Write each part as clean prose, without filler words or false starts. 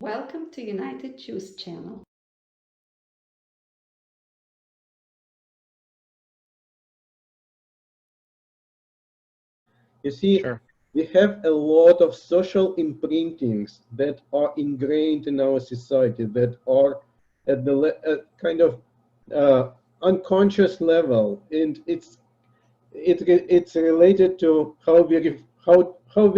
Welcome to United Jews channel. You see, we have a lot of social imprintings that are ingrained in our society, that are at the kind of unconscious level, and it's related to how we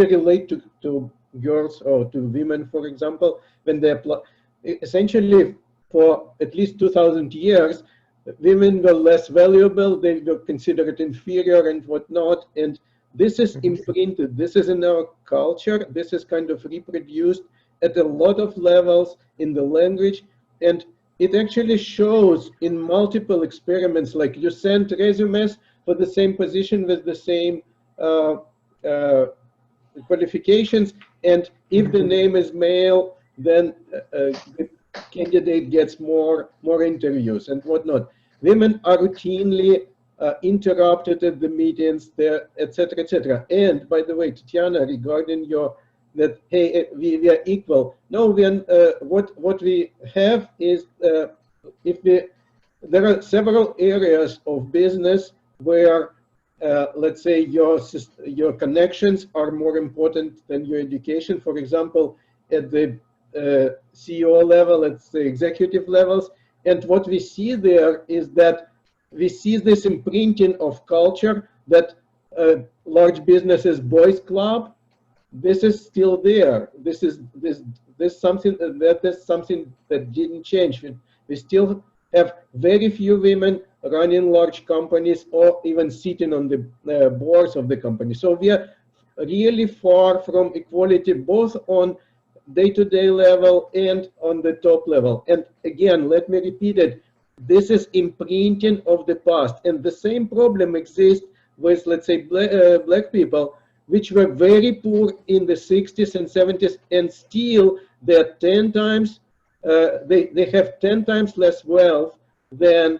relate to girls or to women, for example, when they apply. Essentially, for at least 2,000 years, women were less valuable. They were considered inferior and whatnot, and this is imprinted. This is in our culture. This is kind of reproduced at a lot of levels in the language, and it actually shows in multiple experiments. Like you send resumes for the same position with the same qualifications, and if the name is male, then the candidate gets more interviews and whatnot. Women are routinely interrupted at the meetings, etc., etc. And by the way, Tatiana, regarding your that hey, we are equal. No, we are, what we have is there are several areas of business where let's say your connections are more important than your education. For example, at the CEO level, at the executive levels. And what we see there is that we see this imprinting of culture that large businesses boys club. This is still there. This is something that didn't change. We still have very few women running large companies or even sitting on the boards of the company. So we are really far from equality, both on day-to-day level and on the top level. And again, let me repeat it. This is imprinting of the past. And the same problem exists with, let's say, black people, which were very poor in the 60s and 70s, and still they're 10 times, they have 10 times less wealth than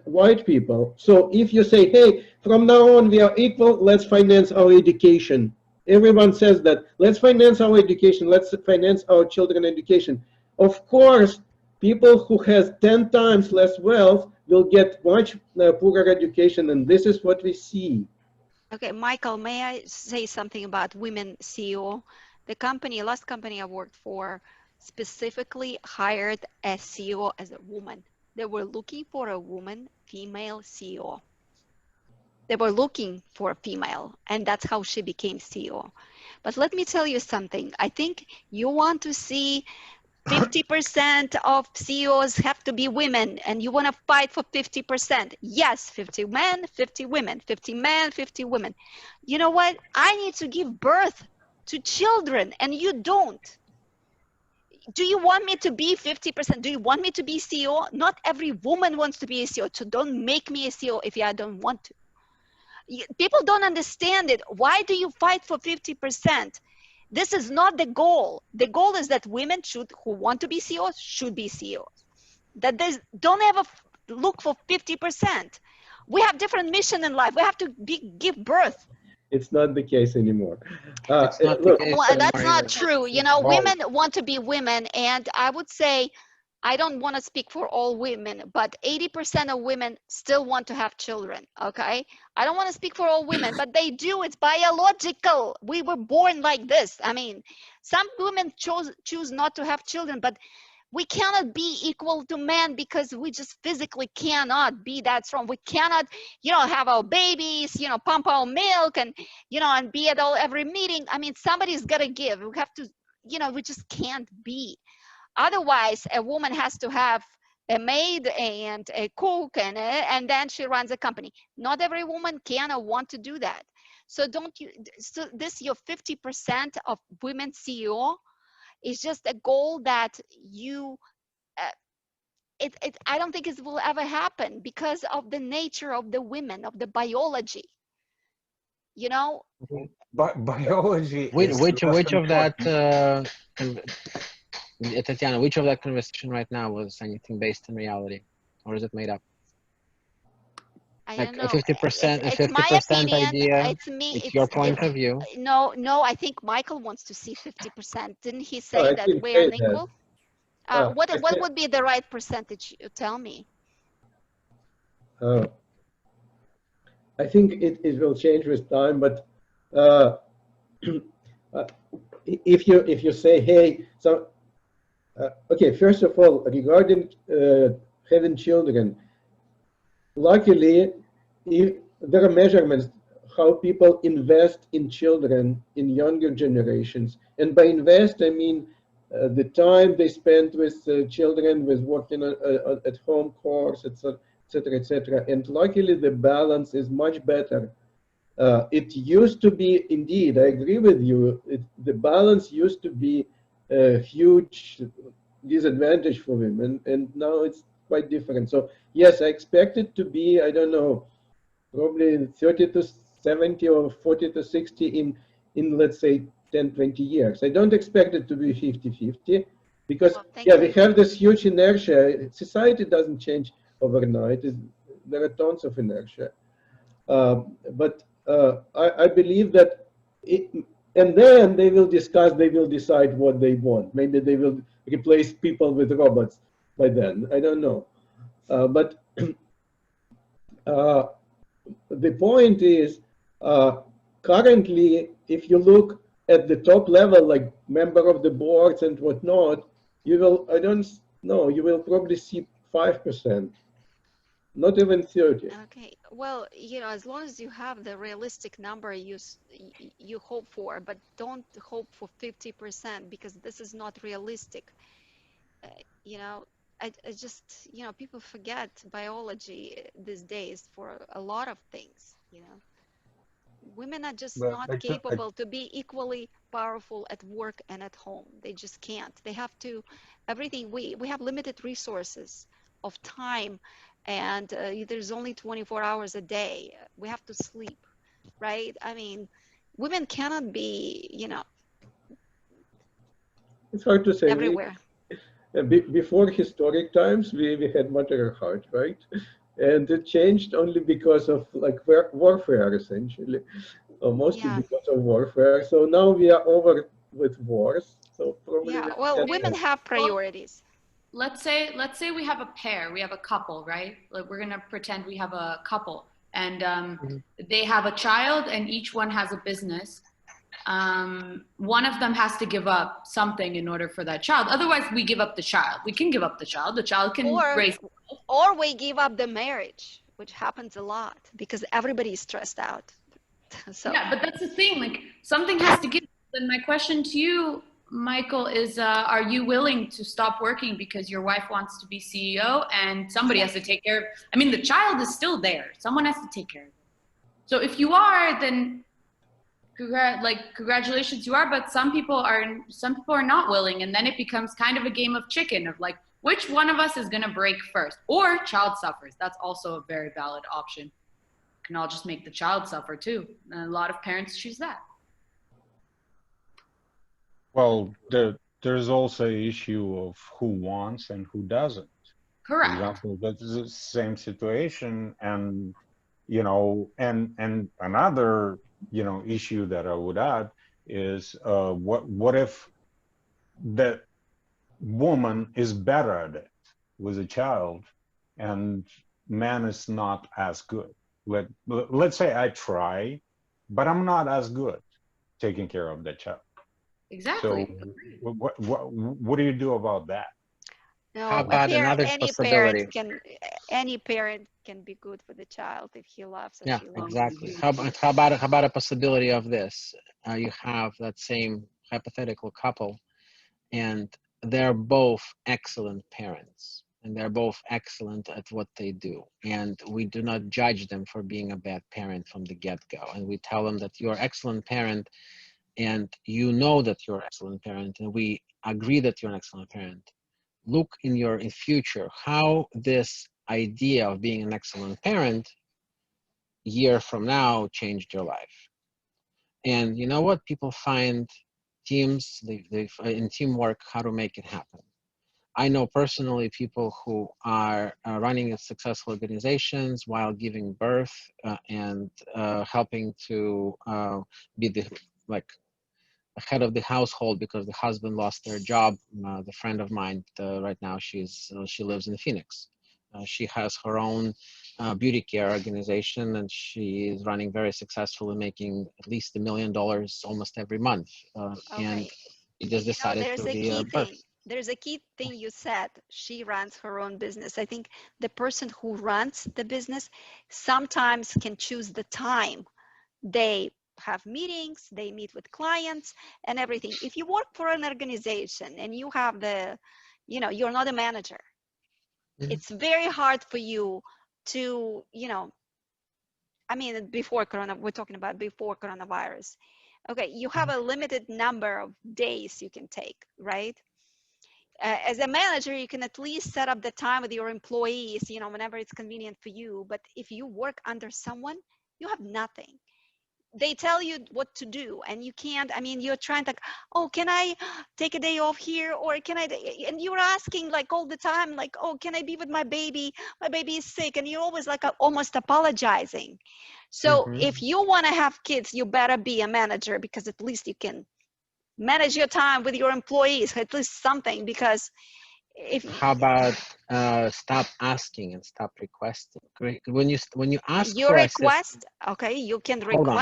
white people. So if you say, hey, from now on we are equal, let's finance our education. Everyone says that, let's finance our education, let's finance our children's education. Of course, people who has 10 times less wealth will get much poorer education, and this is what we see. Okay, Michael, may I say something about women CEO? The company, last company I worked for, specifically hired a CEO as a woman. They were looking for a woman, female CEO. They were looking for a female, and that's how she became CEO. But let me tell you something. I think you want to see 50% of CEOs have to be women, and you want to fight for 50%. Yes, 50 men, 50 women, 50 men, 50 women. You know what? I need to give birth to children, and you don't. Do you want me to be 50%? Do you want me to be CEO? Not every woman wants to be a CEO, so don't make me a CEO if I don't want to. People don't understand it. Why do you fight for 50%? This is not the goal. The goal is that women who want to be CEOs should be CEOs. That don't ever look for 50%. We have different mission in life. We have to give birth. It's not the case anymore. It's not the case anymore. That's not true. You know, women want to be women, and I would say, I don't want to speak for all women, but 80% of women still want to have children, okay? I don't want to speak for all women, but they do. It's biological. We were born like this. I mean, some women choose not to have children, but we cannot be equal to men because we just physically cannot be that strong. We cannot, have our babies, pump our milk and, and be at every meeting. I mean, somebody's got to give. We have to, we just can't be. Otherwise, a woman has to have a maid and a cook, and then she runs a company. Not every woman can or want to do that. So your 50% of women CEO is just a goal that I don't think it will ever happen because of the nature of the women, of the biology. Biology. Which of that? Tatiana, which of that conversation right now was anything based in reality, or is it made up? I Like don't a know. 50%, a It's my 50% opinion. idea. It's me. It's your point of view. No. I think Michael wants to see 50%. Didn't he No, say I that didn't we're say that. unequal? I What said, would be the right percentage? You tell me. I think it will change with time, but uh, uh, if you say, hey, so okay, first of all, regarding having children, luckily, there are measurements how people invest in children in younger generations, and by invest I mean the time they spend with children, with working at home course, etc., etc., etc. And luckily, the balance is much better. It used to be, indeed, I agree with you, the balance used to be a huge disadvantage for women, and now it's quite different. So, yes, I expect it to be, I don't know, probably 30 to 70 or 40 to 60 in let's say, 10, 20 years. I don't expect it to be 50-50 because, Well, thank yeah, we you. have this huge inertia. Society doesn't change overnight. There are tons of inertia. But I believe that, and then they will discuss, they will decide what they want. Maybe they will replace people with robots by then. I don't know. But uh, the point is, currently, if you look at the top level, like member of the boards and whatnot, you will, I don't know, you will probably see 5%, not even 30. Okay. Well, as long as you have the realistic number you hope for, but don't hope for 50% because this is not realistic. Uh, you know, I just, people forget biology these days for a lot of things. Women are just But not capable to be equally powerful at work and at home. They just can't. They have to, everything, we have limited resources of time, and there's only 24 hours a day. We have to sleep, right? I mean, women cannot be, It's hard to say. everywhere. Before historic times, we had matriarchate, right? And it changed only because of like warfare, essentially, or mostly Yeah. because of warfare. So now we are over with wars. So probably Yeah. we'll Well, get women there. have Well, priorities. let's say we have a pair, we have a couple, right? Like we're gonna pretend we have a couple, and they have a child, and each one has a business. One of them has to give up something in order for that child. Otherwise, we give up the child. We can give up the child. The child can Or raise. or we give up the marriage, which happens a lot because everybody is stressed out. So Yeah, but that's the thing. Like something has to give. Then my question to you, Michael, is: are you willing to stop working because your wife wants to be CEO and somebody has to take care of? I mean, the child is still there. Someone has to take care of it. So if you are, then congratulations, you are. But some people are not willing, and then it becomes kind of a game of chicken of like, which one of us is gonna break first, or child suffers. That's also a very valid option. Can all just make the child suffer too. And a lot of parents choose that. well, there's also an issue of who wants and who doesn't. For Correct. example, that's the same situation, and and another issue that I would add is what if that woman is better at it with a child, and man is not as good. Let's say I try, but I'm not as good taking care of the child. Exactly. So what do you do about that? no, How a about parent, another possibility? any parent can be good for the child if he loves or Yeah, she loves. exactly. How about a possibility of this? You have that same hypothetical couple, and they're both excellent parents, and they're both excellent at what they do, and we do not judge them for being a bad parent from the get-go, and we tell them that you're an excellent parent, and you know that you're an excellent parent, and we agree that you're an excellent parent. Look in future how this idea of being an excellent parent year from now changed your life. And you know what? People find teams, they in teamwork, how to make it happen. I know personally people who are running successful organizations while giving birth and helping to be the head of the household because the husband lost their job. The friend of mine right now, she lives in Phoenix. She has her own beauty care organization, and she is running very successfully, making at least $1 million almost every month. And Okay. she just decided There's to a be key a birth. thing. There's a key thing you said. She runs her own business. I think the person who runs the business sometimes can choose the time. They have meetings, they meet with clients and everything. If you work for an organization and you have you're not a manager, it's very hard for you to, before we're talking about before coronavirus. Okay, you have a limited number of days you can take, right? As a manager, you can at least set up the time with your employees, whenever it's convenient for you. But if you work under someone, you have nothing. They tell you what to do and you can't. You're trying to, oh, can I take a day off here, or can I, and you're asking like all the time, like, oh, can I be with my baby is sick, and you're always like almost apologizing. So if you want to have kids, you better be a manager, because at least you can manage your time with your employees, at least something. Because how about stop asking and stop requesting? When you ask you for request, okay, you can hold on.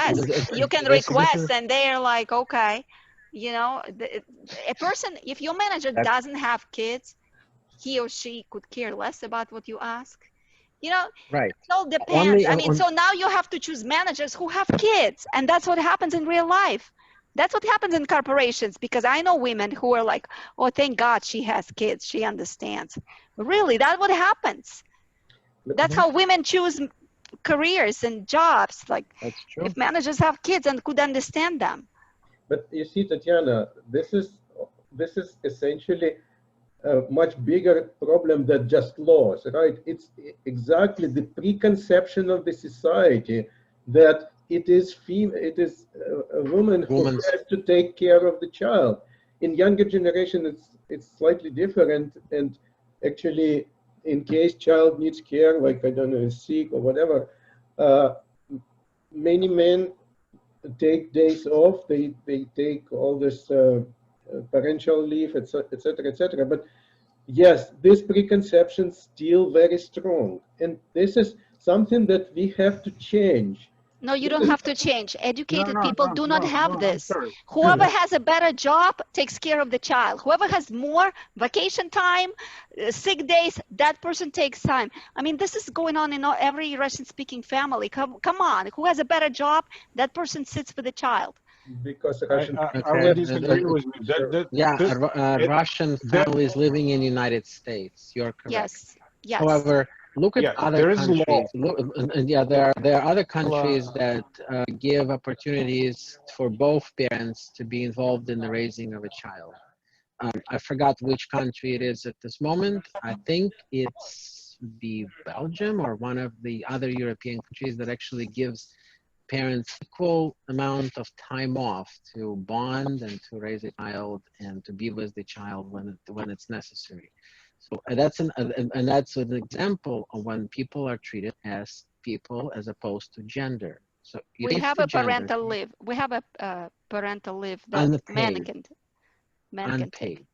request, and they're like, okay, a person, if your manager doesn't have kids, he or she could care less about what you ask. Right. It all depends. So now you have to choose managers who have kids, and that's what happens in real life. That's what happens in corporations, because I know women who are like, oh, thank God she has kids, she understands. Really, that's what happens. That's how women choose careers and jobs. Like, that's true. if managers have kids and could understand them. But you see, Tatiana, this is essentially a much bigger problem than just laws, right? It's exactly the preconception of the society that it is a woman who has to take care of the child. In younger generation, it's slightly different, and actually, in case child needs care, like, I don't know, is sick or whatever, many men take days off. They take all this parental leave, etc., etc. But yes, this preconception is still very strong, and this is something that we have to change. No, you don't have to change. Educated people do not have this. Whoever has a better job takes care of the child. Whoever has more vacation time, sick days, that person takes time. This is going on in every Russian-speaking family. Come on, who has a better job, that person sits with the child. Because Russian I would disagree with you. Russian families living in the United States. You're correct. Yes. However, look at other countries. There are other countries that give opportunities for both parents to be involved in the raising of a child. I forgot which country it is at this moment. I think it's Belgium or one of the other European countries that actually gives parents equal amount of time off to bond and to raise a child and to be with the child when it's necessary. So that's an example of when people are treated as people as opposed to gender. So we have a parental leave. We have a parental leave that men can unpaid.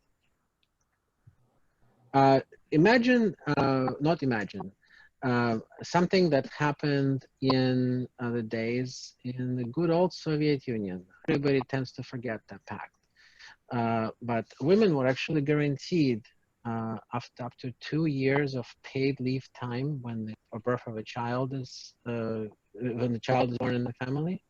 Something that happened in the days in the good old Soviet Union. Everybody tends to forget that fact. But women were actually guaranteed up to 2 years of paid leave time when the birth of a child is when the child is born in the family.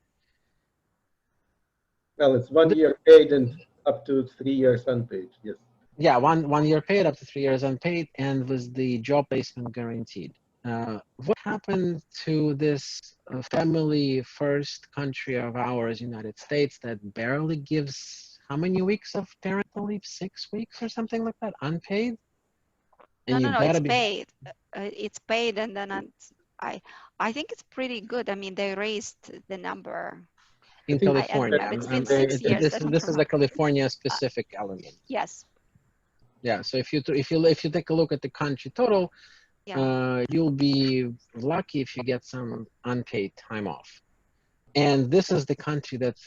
Well, it's 1 year paid and up to 3 years unpaid. Yes. Yeah, one year paid, up to 3 years unpaid, and was the job placement guaranteed. What happened to this family first country of ours, United States, that barely gives how many weeks of parental leave? 6 weeks or something like that, unpaid? And no, it's paid. It's paid, and then I think it's pretty good. They raised the number. In California, it's been 6 years. This is a California-specific element. Yes. Yeah. So if you take a look at the country total, you'll be lucky if you get some unpaid time off. And this is the country that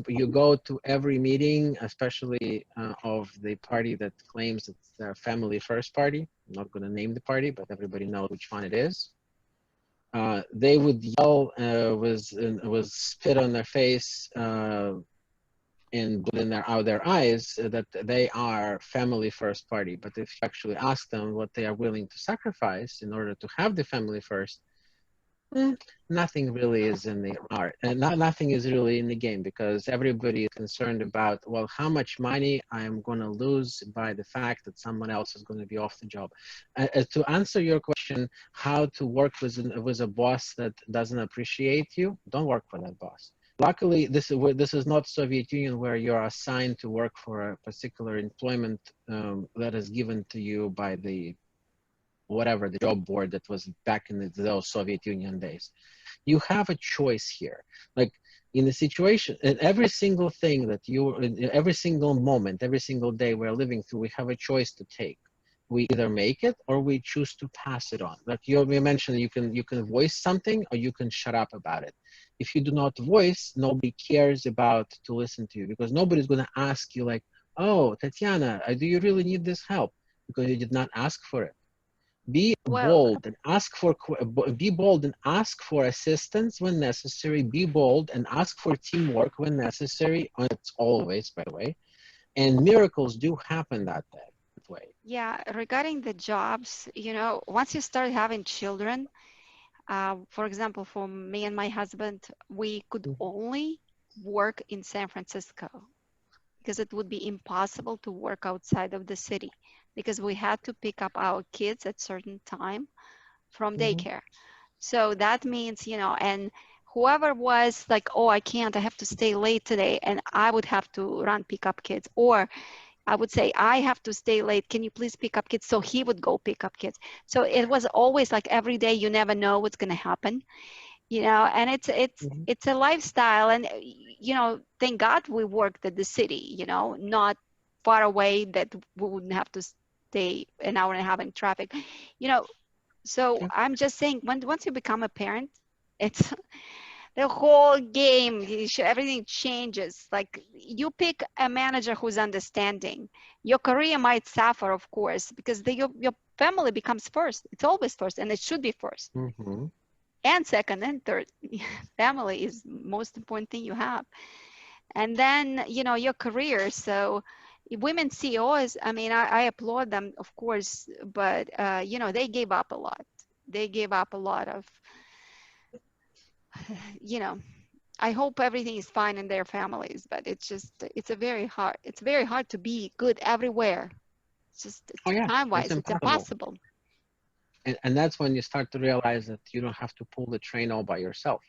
you go to every meeting, especially of the party that claims it's their family first party. I'm not going to name the party, but everybody knows which one it is. They would yell with spit on their face and blood in their eyes that they are family first party. But if you actually ask them what they are willing to sacrifice in order to have the family first, nothing really is in the art, and nothing is really in the game, because everybody is concerned about, well, how much money I'm going to lose by the fact that someone else is going to be off the job. To answer your question, how to work with a boss that doesn't appreciate you, don't work for that boss. Luckily, this is not Soviet Union where you're assigned to work for a particular employment that is given to you by the whatever the job board that was back in those Soviet Union days. You have a choice here. Like in the situation, in every single thing that in every single moment, every single day we're living through, we have a choice to take. We either make it or we choose to pass it on. Like you mentioned, you can voice something or you can shut up about it. If you do not voice, nobody cares about to listen to you, because nobody's going to ask you like, oh, Tatiana, do you really need this help? Because you did not ask for it. Be bold and ask for assistance when necessary. Be bold and ask for teamwork when necessary. It's always, by the way, and miracles do happen that way. Yeah, regarding the jobs, once you start having children, for example, for me and my husband, we could only work in San Francisco because it would be impossible to work outside of the city, because we had to pick up our kids at certain time from daycare. So that means, and whoever was like, oh, I can't, I have to stay late today, and I would have to run pick up kids, or I would say, I have to stay late, can you please pick up kids? So he would go pick up kids. So it was always like every day, you never know what's going to happen, and it's a lifestyle. And, thank God we worked at the city, not far away that we wouldn't have to stay an hour and a half in traffic, So I'm just saying, once you become a parent, it's the whole game, everything changes. Like you pick a manager who's understanding. Your career might suffer, of course, because your family becomes first. It's always first, and it should be first. And second and third. Family is the most important thing you have. And then, your career. So women CEOs, I mean, I applaud them, of course, but, they gave up a lot. They gave up a lot of, I hope everything is fine in their families, but it's very hard to be good everywhere. It's just time-wise, it's impossible. And that's when you start to realize that you don't have to pull the train all by yourself.